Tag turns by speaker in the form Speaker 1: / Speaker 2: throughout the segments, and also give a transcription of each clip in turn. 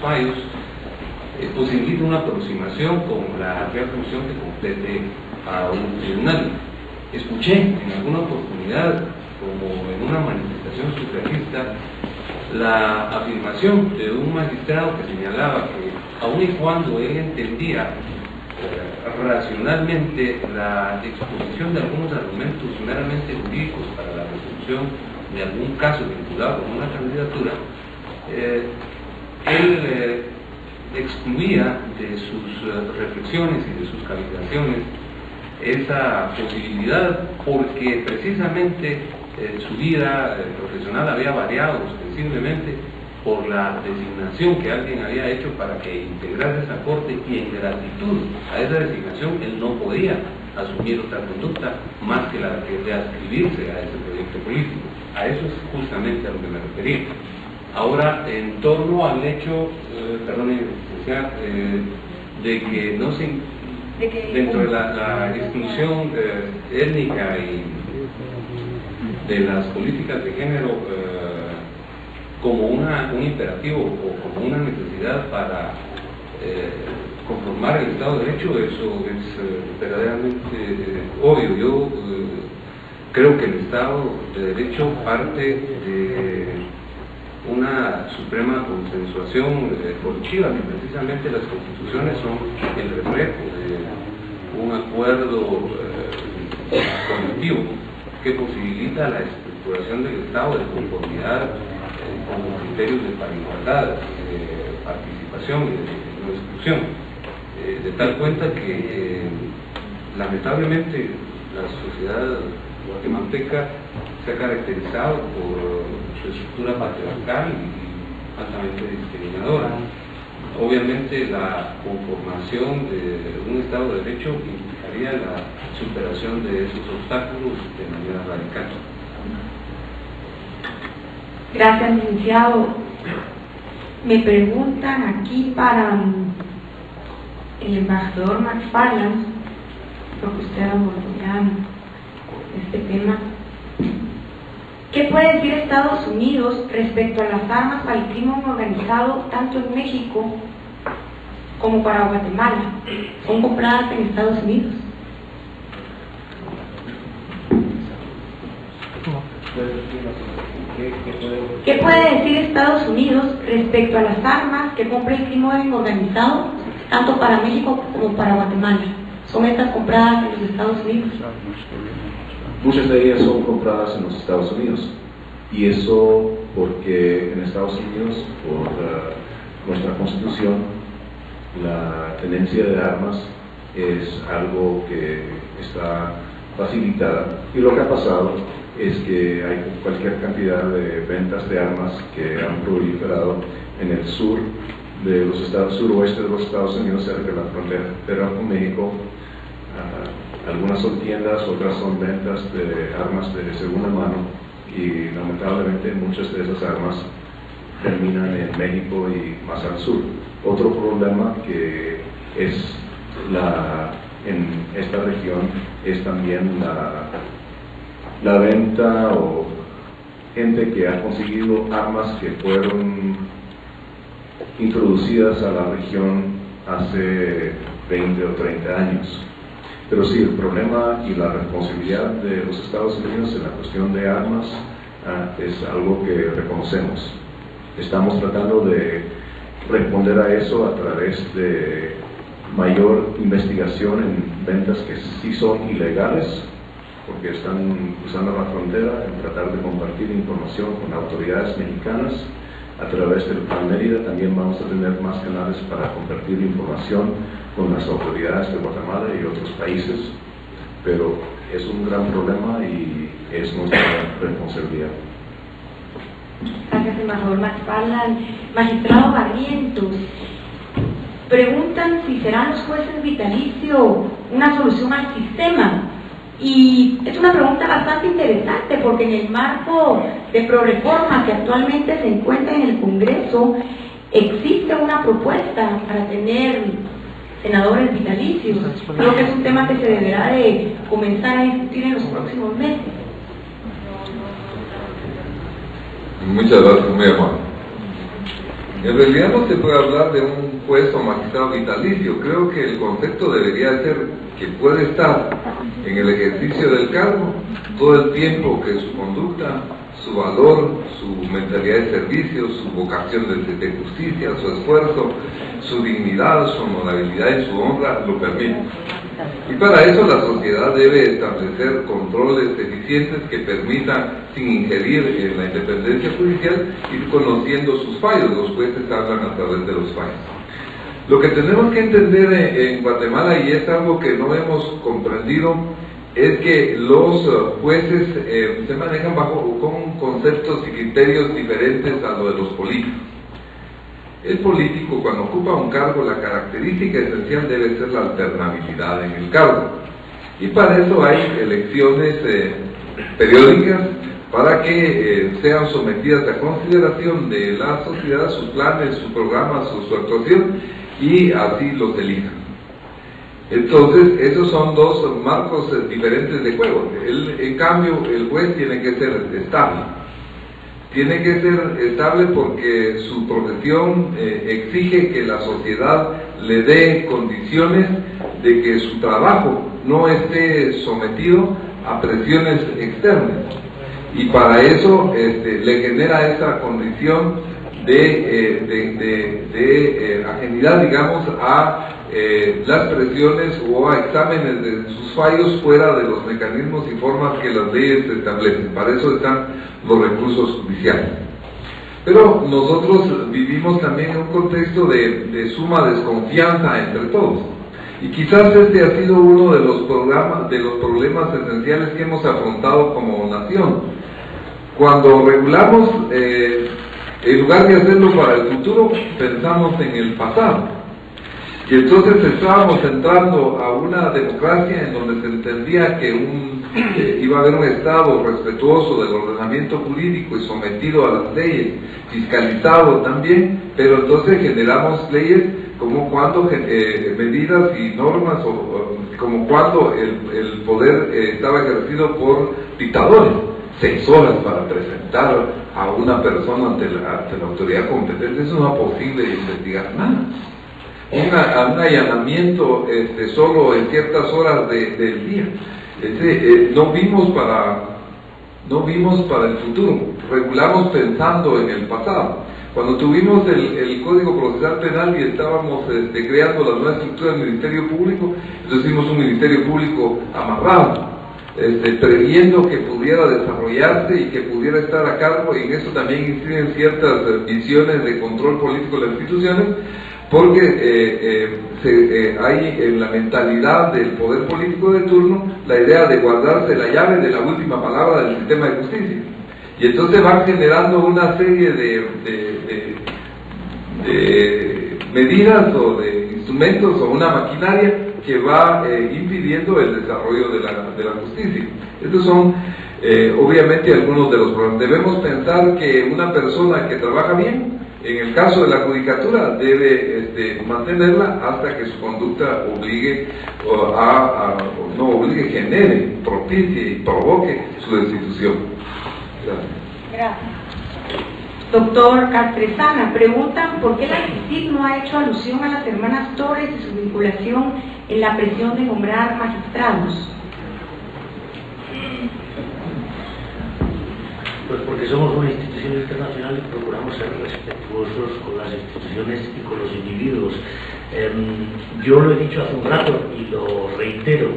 Speaker 1: fallos, posibilita una aproximación con la Real Comisión que complete a un tribunal. Escuché en alguna oportunidad, como en una manifestación sufragista, la afirmación de un magistrado que señalaba que aun y cuando él entendía racionalmente la exposición de algunos argumentos meramente jurídicos para la resolución de algún caso vinculado con una candidatura, él excluía de sus reflexiones y de sus calificaciones esa posibilidad porque precisamente su vida profesional había variado ostensiblemente por la designación que alguien había hecho para que integrase esa corte, y en gratitud a esa designación él no podía asumir otra conducta más que la de adscribirse a ese proyecto político. A eso es justamente a lo que me refería. Ahora, en torno al hecho, de que no se, dentro de la exclusión étnica y de las políticas de género como un imperativo o como una necesidad para conformar el Estado de Derecho, eso es verdaderamente obvio. Yo creo que el Estado de Derecho parte de una suprema consensuación colectiva, que precisamente las constituciones son el reflejo de un acuerdo colectivo que posibilita la estructuración del Estado de conformidad con los criterios de igualdad, de participación y de no exclusión, de tal cuenta que lamentablemente la sociedad guatemalteca se ha caracterizado por su estructura patriarcal y altamente discriminadora. Obviamente la conformación de un Estado de Derecho implicaría la superación de esos obstáculos de manera radical.
Speaker 2: Gracias, licenciado. Me preguntan aquí para el embajador McFarland, porque usted abordó ya este tema. ¿Qué puede decir Estados Unidos respecto a las armas para el crimen organizado tanto en México como para Guatemala? ¿Son compradas en Estados Unidos? ¿Qué puede decir Estados Unidos respecto a las armas que compra el crimen organizado tanto para México como para Guatemala? ¿Son estas compradas en los Estados Unidos?
Speaker 3: Muchas de ellas son compradas en los Estados Unidos, y eso porque en Estados Unidos, por nuestra Constitución, la tenencia de armas es algo que está facilitada, y lo que ha pasado es que hay cualquier cantidad de ventas de armas que han proliferado en el sur de los estados, suroeste de los Estados Unidos, cerca de la frontera con México. Algunas son tiendas, otras son ventas de armas de segunda mano, y lamentablemente muchas de esas armas terminan en México y más al sur. Otro problema que es en esta región es también la venta o gente que ha conseguido armas que fueron introducidas a la región hace 20 o 30 años. Pero sí, el problema y la responsabilidad de los Estados Unidos en la cuestión de armas es algo que reconocemos. Estamos tratando de responder a eso a través de mayor investigación en ventas que sí son ilegales, porque están cruzando la frontera, en tratar de compartir información con autoridades mexicanas. A través del Plan Mérida también vamos a tener más canales para compartir información con las autoridades de Guatemala y otros países, pero es un gran problema y es nuestra responsabilidad.
Speaker 2: Gracias, embajador McFarland. Magistrado Barrientos, preguntan si serán los jueces vitalicios una solución al sistema. Y es una pregunta bastante interesante, porque en el marco de Proreforma que actualmente se encuentra en el Congreso, existe una propuesta para tener senadores vitalicios. Creo que es un tema que se deberá de comenzar a discutir en los próximos meses.
Speaker 4: Muchas gracias, muy amable. En realidad no se puede hablar de un juez o magistrado vitalicio. Creo que el concepto debería ser que puede estar en el ejercicio del cargo todo el tiempo que su conducta, su valor, su mentalidad de servicio, su vocación de justicia, su esfuerzo, su dignidad, su honorabilidad y su honra lo permiten. Y para eso la sociedad debe establecer controles eficientes que permitan, sin ingerir en la independencia judicial, ir conociendo sus fallos. Los jueces hablan a través de los fallos. Lo que tenemos que entender en Guatemala, y es algo que no hemos comprendido, es que los jueces se manejan con conceptos y criterios diferentes a lo de los políticos. El político, cuando ocupa un cargo, la característica esencial debe ser la alternabilidad en el cargo. Y para eso hay elecciones periódicas para que sean sometidas a consideración de la sociedad, sus planes, sus programas, su actuación, y así los elijan. Entonces, esos son dos marcos diferentes de juego. En cambio, el juez tiene que ser estable. Tiene que ser estable porque su profesión exige que la sociedad le dé condiciones de que su trabajo no esté sometido a presiones externas. Y para eso le genera esa condición de ajenidad, digamos, a las presiones o a exámenes de sus fallos fuera de los mecanismos y formas que las leyes establecen. Para eso están los recursos judiciales. Pero nosotros vivimos también en un contexto de suma desconfianza entre todos. Y quizás este ha sido uno de los problemas esenciales que hemos afrontado como nación. Cuando regulamos, en lugar de hacerlo para el futuro, pensamos en el pasado. Y entonces estábamos entrando a una democracia en donde se entendía que iba a haber un Estado respetuoso del ordenamiento jurídico y sometido a las leyes, fiscalizado también, pero entonces generamos leyes como cuando medidas y normas, como cuando el poder estaba ejercido por dictadores. 6 horas para presentar a una persona ante la autoridad competente, eso no es posible investigar nada. Un allanamiento solo en ciertas horas del día. No vimos para el futuro, regulamos pensando en el pasado. Cuando tuvimos el Código Procesal Penal y estábamos creando la nueva estructura del Ministerio Público, entonces hicimos un Ministerio Público amarrado, previendo que pudiera desarrollarse y que pudiera estar a cargo, y en eso también inciden ciertas visiones de control político de las instituciones, porque hay en la mentalidad del poder político de turno la idea de guardarse la llave de la última palabra del sistema de justicia, y entonces van generando una serie de medidas o de instrumentos o una maquinaria que va impidiendo el desarrollo de la justicia. Estos son obviamente algunos de los problemas. Debemos pensar que una persona que trabaja bien, en el caso de la judicatura, debe mantenerla hasta que su conducta obligue genere, propicie y provoque su destitución.
Speaker 2: Gracias. Doctor Castresana, preguntan por qué la CICIG no ha hecho alusión a las hermanas Torres y su vinculación en la presión de nombrar magistrados.
Speaker 5: Pues porque somos una institución internacional y procuramos ser respetuosos con las instituciones y con los individuos. Yo lo he dicho hace un rato y lo reitero,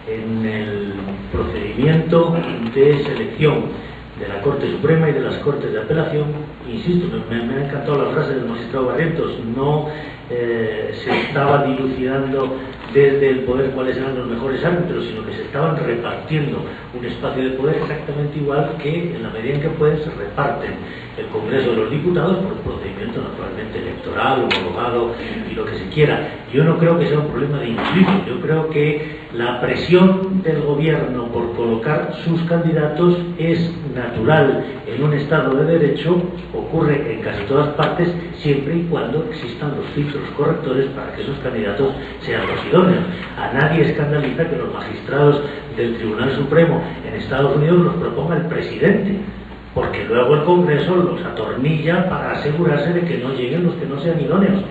Speaker 5: en el procedimiento de selección de la Corte Suprema y de las Cortes de Apelación, insisto, me ha encantado la frase del magistrado Barrientos, no se estaba dilucidando desde el poder cuáles eran los mejores árbitros, sino que se estaban repartiendo un espacio de poder exactamente igual que, en la medida en que pueden, se reparten el Congreso de los Diputados por un procedimiento naturalmente electoral, homologado y lo que se quiera. Yo no creo que sea un problema de individuos, yo creo que la presión del gobierno por colocar sus candidatos es natural en un Estado de Derecho, ocurre en casi todas partes, siempre y cuando existan los filtros correctores para que esos candidatos sean los idóneos. A nadie escandaliza que los magistrados del Tribunal Supremo en Estados Unidos los proponga el presidente. porque luego el Congreso los atornilla para asegurarse de que no lleguen los que no sean idóneos.